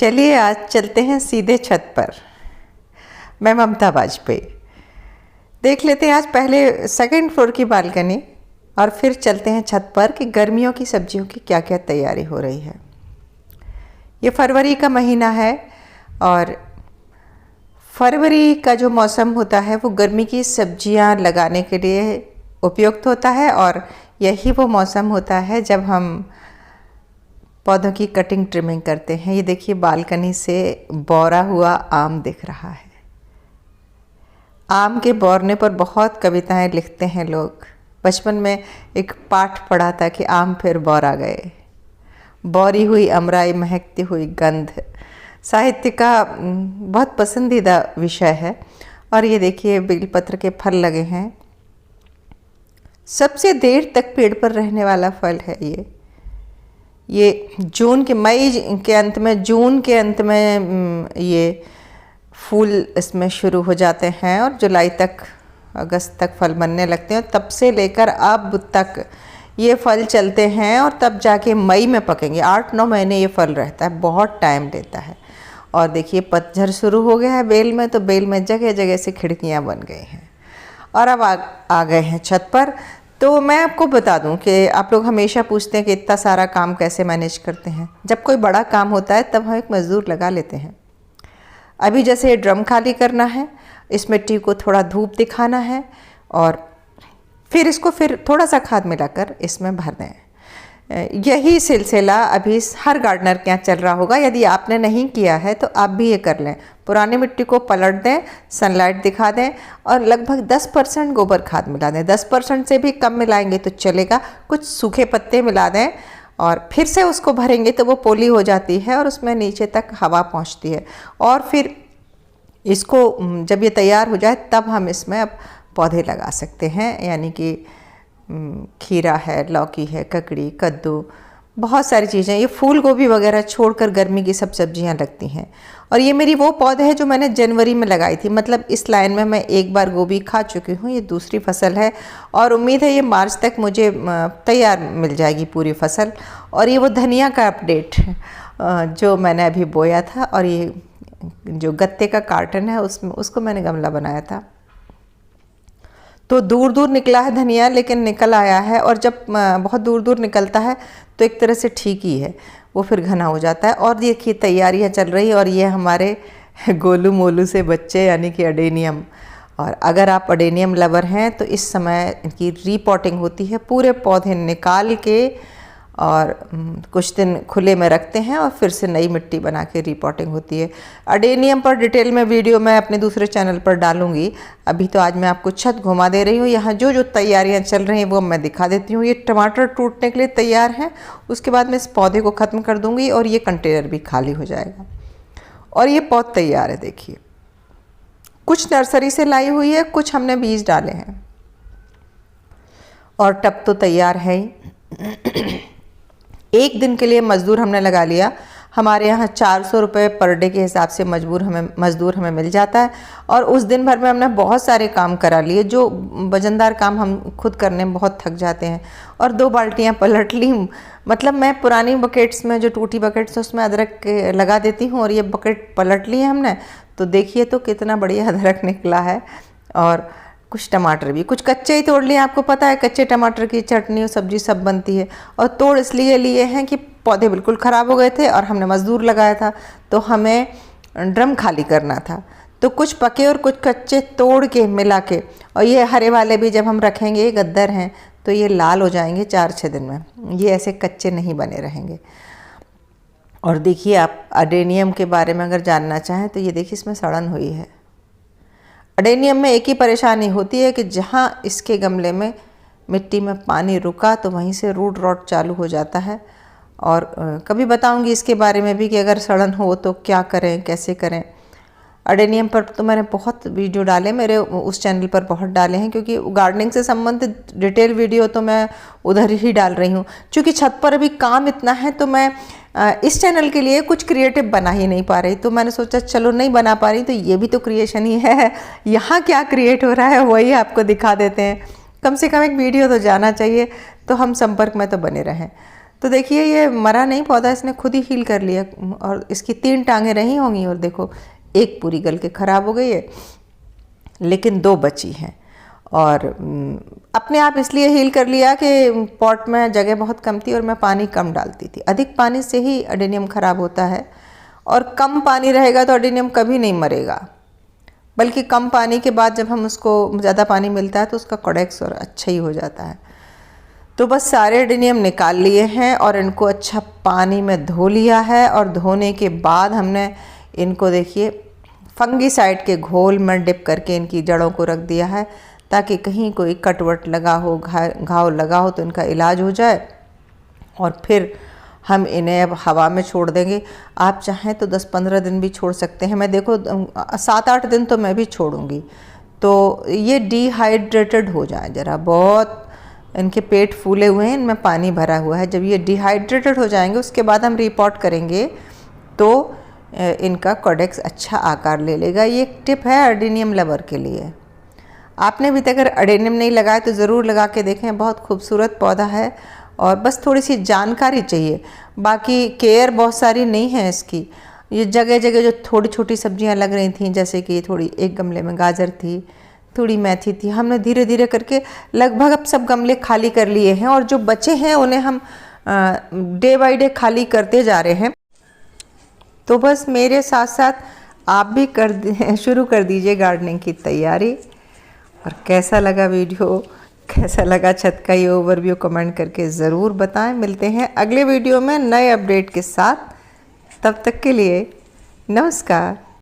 चलिए आज चलते हैं सीधे छत पर। मैं ममता वाजपेयी। देख लेते हैं आज पहले सेकंड फ्लोर की बालकनी और फिर चलते हैं छत पर कि गर्मियों की सब्जियों की क्या क्या तैयारी हो रही है। ये फरवरी का महीना है और फरवरी का जो मौसम होता है वो गर्मी की सब्जियां लगाने के लिए उपयुक्त होता है और यही वो मौसम होता है जब हम पौधों की कटिंग ट्रिमिंग करते हैं। ये देखिए बालकनी से बौरा हुआ आम दिख रहा है। आम के बौरने पर बहुत कविताएं लिखते हैं लोग। बचपन में एक पाठ पढ़ा था कि आम फिर बौरा गए, बौरी हुई अमराई महकती हुई गंध। साहित्य का बहुत पसंदीदा विषय है। और ये देखिए बेलपत्र के फल लगे हैं। सबसे देर तक पेड़ पर रहने वाला फल है ये जून के मई के अंत में जून के अंत में ये फूल इसमें शुरू हो जाते हैं और जुलाई तक अगस्त तक फल बनने लगते हैं। तब से लेकर अब तक ये फल चलते हैं और तब जाके मई में पकेंगे। 8-9 महीने ये फल रहता है, बहुत टाइम लेता है। और देखिए पतझड़ शुरू हो गया है बेल में, तो बेल में जगह जगह से खिड़कियां बन गई हैं और अब आ गए हैं छत पर। तो मैं आपको बता दूं कि आप लोग हमेशा पूछते हैं कि इतना सारा काम कैसे मैनेज करते हैं। जब कोई बड़ा काम होता है तब हम एक मज़दूर लगा लेते हैं। अभी जैसे ये ड्रम खाली करना है, इस मिट्टी को थोड़ा धूप दिखाना है और फिर इसको थोड़ा सा खाद मिलाकर इसमें भर दें। यही सिलसिला अभी हर गार्डनर के यहाँ चल रहा होगा। यदि आपने नहीं किया है तो आप भी ये कर लें। पुरानी मिट्टी को पलट दें, सनलाइट दिखा दें और लगभग 10% गोबर खाद मिला दें। 10% से भी कम मिलाएंगे तो चलेगा। कुछ सूखे पत्ते मिला दें और फिर से उसको भरेंगे तो वो पोली हो जाती है और उसमें नीचे तक हवा पहुँचती है। और फिर इसको जब ये तैयार हो जाए तब हम इसमें अब पौधे लगा सकते हैं। यानी कि खीरा है, लौकी है, ककड़ी, कद्दू, बहुत सारी चीज़ें। ये फूल गोभी वगैरह छोड़कर गर्मी की सब सब्जियां लगती हैं। और ये मेरी वो पौधे है जो मैंने जनवरी में लगाई थी। मतलब इस लाइन में मैं एक बार गोभी खा चुकी हूँ। ये दूसरी फसल है और उम्मीद है ये मार्च तक मुझे तैयार मिल जाएगी पूरी फसल। और ये वो धनिया का अपडेट जो मैंने अभी बोया था और ये जो गत्ते का कार्टन है उसको मैंने गमला बनाया था। तो दूर दूर निकला है धनिया, लेकिन निकल आया है। और जब बहुत दूर दूर निकलता है तो एक तरह से ठीक ही है, वो फिर घना हो जाता है। और देखिए तैयारियां चल रही है और ये हमारे गोलू मोलू से बच्चे यानी कि अडेनियम। और अगर आप अडेनियम लवर हैं तो इस समय इनकी रीपॉटिंग होती है। पूरे पौधे निकाल के और कुछ दिन खुले में रखते हैं और फिर से नई मिट्टी बना के रीपॉटिंग होती है। अडेनियम पर डिटेल में वीडियो मैं अपने दूसरे चैनल पर डालूंगी। अभी तो आज मैं आपको छत घुमा दे रही हूँ। यहाँ जो जो तैयारियाँ चल रही हैं वो मैं दिखा देती हूँ। ये टमाटर टूटने के लिए तैयार हैं। उसके बाद मैं इस पौधे को ख़त्म कर दूँगी और ये कंटेनर भी खाली हो जाएगा। और ये पौध तैयार है। देखिए कुछ नर्सरी से लाई हुई है, कुछ हमने बीज डाले हैं। और टब तो तैयार है ही। एक दिन के लिए मज़दूर हमने लगा लिया। हमारे यहाँ 400 रुपये पर डे के हिसाब से मज़दूर हमें मिल जाता है। और उस दिन भर में हमने बहुत सारे काम करा लिए। जो वजनदार काम हम खुद करने में बहुत थक जाते हैं। और 2 बाल्टियाँ पलट ली। मतलब मैं पुरानी बकेट्स में, जो टूटी बकेट्स है, उसमें अदरक लगा देती हूँ और ये बकेट पलट ली है हमने। तो देखिए तो कितना बढ़िया अदरक निकला है। और कुछ टमाटर भी, कुछ कच्चे ही तोड़ लिए। आपको पता है कच्चे टमाटर की चटनी और सब्जी सब बनती है। और तोड़ इसलिए लिए हैं कि पौधे बिल्कुल ख़राब हो गए थे और हमने मज़दूर लगाया था तो हमें ड्रम खाली करना था। तो कुछ पके और कुछ कच्चे तोड़ के मिला के, और ये हरे वाले भी जब हम रखेंगे, ये गद्दर हैं तो ये लाल हो जाएंगे 4-6 दिन में। ये ऐसे कच्चे नहीं बने रहेंगे। और देखिए आप अडेनियम के बारे में अगर जानना चाहें तो ये देखिए इसमें सड़न हुई है। अडेनियम में एक ही परेशानी होती है कि जहाँ इसके गमले में मिट्टी में पानी रुका तो वहीं से रूट रॉट चालू हो जाता है। और कभी बताऊंगी इसके बारे में भी कि अगर सड़न हो तो क्या करें, कैसे करें। अडेनियम पर तो मैंने बहुत वीडियो डाले, मेरे उस चैनल पर बहुत डाले हैं, क्योंकि गार्डनिंग से संबंधित डिटेल वीडियो तो मैं उधर ही डाल रही हूँ। क्योंकि छत पर अभी काम इतना है तो मैं इस चैनल के लिए कुछ क्रिएटिव बना ही नहीं पा रही। तो मैंने सोचा चलो नहीं बना पा रही तो ये भी तो क्रिएशन ही है। यहाँ क्या क्रिएट हो रहा है वही आपको दिखा देते हैं। कम से कम एक वीडियो तो जाना चाहिए। तो हम संपर्क में तो बने रहें। तो देखिए ये मरा नहीं पौधा, इसने खुद ही हील कर लिया और इसकी 3 टांगें रही होंगी और देखो एक पूरी गल के ख़राब हो गई है, लेकिन 2 बची हैं। और अपने आप इसलिए हील कर लिया कि पॉट में जगह बहुत कम थी और मैं पानी कम डालती थी। अधिक पानी से ही अडेनियम ख़राब होता है और कम पानी रहेगा तो अडेनियम कभी नहीं मरेगा, बल्कि कम पानी के बाद जब हम उसको ज़्यादा पानी मिलता है तो उसका कोडेक्स और अच्छा ही हो जाता है। तो बस सारे अडेनियम निकाल लिए हैं और इनको अच्छा पानी में धो लिया है और धोने के बाद हमने इनको देखिए फंगीसाइड के घोल में डिप करके इनकी जड़ों को रख दिया है, ताकि कहीं कोई कटवट लगा हो, घाव लगा हो तो इनका इलाज हो जाए। और फिर हम इन्हें अब हवा में छोड़ देंगे। आप चाहें तो 10-15 दिन भी छोड़ सकते हैं। मैं देखो 7-8 दिन तो मैं भी छोड़ूंगी। तो ये डिहाइड्रेटेड हो जाए, ज़रा बहुत इनके पेट फूले हुए हैं, इनमें पानी भरा हुआ है। जब ये डिहाइड्रेटेड हो जाएंगे उसके बाद हम रिपोर्ट करेंगे तो इनका कोडेक्स अच्छा आकार ले लेगा। ये एक टिप है अडेनियम लवर के लिए। आपने अभी तक अगर अडेनियम नहीं लगाया तो ज़रूर लगा के देखें, बहुत खूबसूरत पौधा है और बस थोड़ी सी जानकारी चाहिए। बाकी केयर बहुत सारी नहीं है इसकी। ये जगह जगह जो थोड़ी छोटी सब्जियां लग रही थी, जैसे कि थोड़ी एक गमले में गाजर थी, थोड़ी मेथी थी, हमने धीरे धीरे करके लगभग अब सब गमले खाली कर लिए हैं और जो बचे हैं उन्हें हम डे बाय डे खाली करते जा रहे हैं। तो बस मेरे साथ साथ आप भी शुरू कर दीजिए गार्डनिंग की तैयारी। और कैसा लगा वीडियो, कैसा लगा छत का ये ओवरव्यू, कमेंट करके ज़रूर बताएं। मिलते हैं अगले वीडियो में नए अपडेट के साथ। तब तक के लिए नमस्कार।